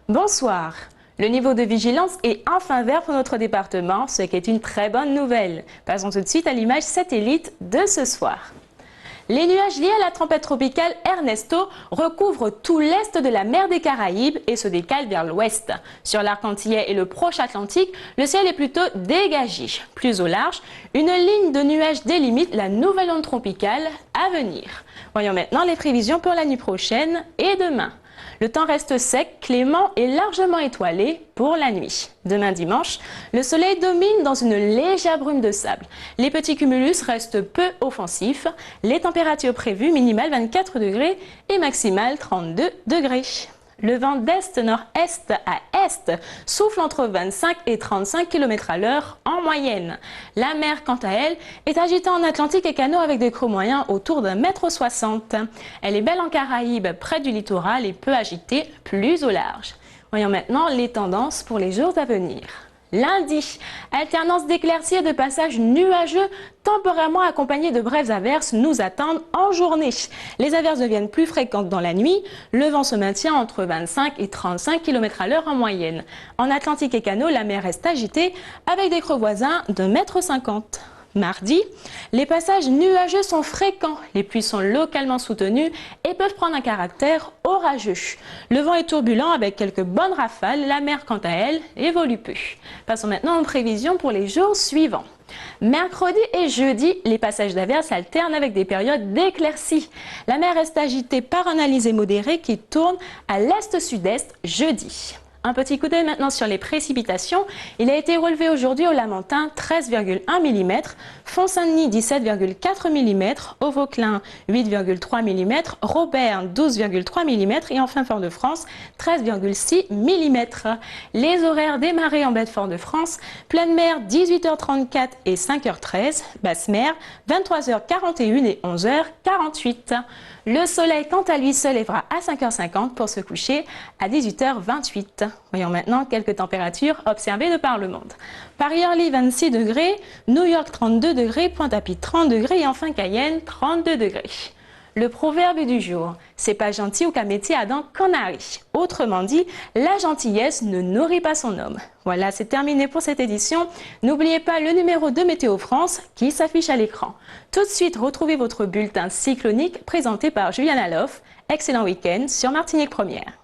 Bonsoir. Le niveau de vigilance est enfin vert pour notre département, ce qui est une très bonne nouvelle. Passons tout de suite à l'image satellite de ce soir. Les nuages liés à la tempête tropicale Ernesto recouvrent tout l'est de la mer des Caraïbes et se décalent vers l'ouest. Sur l'arc antillais et le proche Atlantique, le ciel est plutôt dégagé. Plus au large, une ligne de nuages délimite la nouvelle onde tropicale à venir. Voyons maintenant les prévisions pour la nuit prochaine et demain. Le temps reste sec, clément et largement étoilé pour la nuit. Demain dimanche, le soleil domine dans une légère brume de sable. Les petits cumulus restent peu offensifs. Les températures prévues minimales 24 degrés et maximales 32 degrés. Le vent d'est-nord-est à est souffle entre 25 et 35 km à l'heure en moyenne. La mer, quant à elle, est agitée en Atlantique et canaux avec des creux moyens autour d'1,60 m. Elle est belle en Caraïbes, près du littoral et peu agitée, plus au large. Voyons maintenant les tendances pour les jours à venir. Lundi, alternance d'éclaircies et de passages nuageux temporairement accompagnés de brèves averses nous attendent en journée. Les averses deviennent plus fréquentes dans la nuit. Le vent se maintient entre 25 et 35 km à l'heure en moyenne. En Atlantique et canaux, la mer reste agitée avec des creux voisins de 1,50 m. Mardi, les passages nuageux sont fréquents, les pluies sont localement soutenues et peuvent prendre un caractère orageux. Le vent est turbulent avec quelques bonnes rafales, la mer quant à elle évolue peu. Passons maintenant aux prévisions pour les jours suivants. Mercredi et jeudi, les passages d'averses alternent avec des périodes d'éclaircies. La mer reste agitée par un alizé modéré qui tourne à l'est-sud-est jeudi. Un petit coup d'œil maintenant sur les précipitations. Il a été relevé aujourd'hui au Lamentin 13,1 mm, Font-Saint-Denis 17,4 mm, au Vauclin 8,3 mm, Robert 12,3 mm et enfin Fort-de-France 13,6 mm. Les horaires des marées en baie de Fort-de-France, pleine mer 18h34 et 5h13, basse mer 23h41 et 11h48. Le soleil, quant à lui, se lèvera à 5h50 pour se coucher à 18h28. Voyons maintenant quelques températures observées de par le monde. Paris-Orly, 26 degrés, New York, 32 degrés, Pointe-à-Pitre, 30 degrés et enfin Cayenne, 32 degrés. Le proverbe du jour, c'est pas gentil ou qu'à métier à dents qu'on arrive. Autrement dit, la gentillesse ne nourrit pas son homme. Voilà, c'est terminé pour cette édition. N'oubliez pas le numéro de Météo France qui s'affiche à l'écran. Tout de suite, retrouvez votre bulletin cyclonique présenté par Juliana Loff. Excellent week-end sur Martinique Première.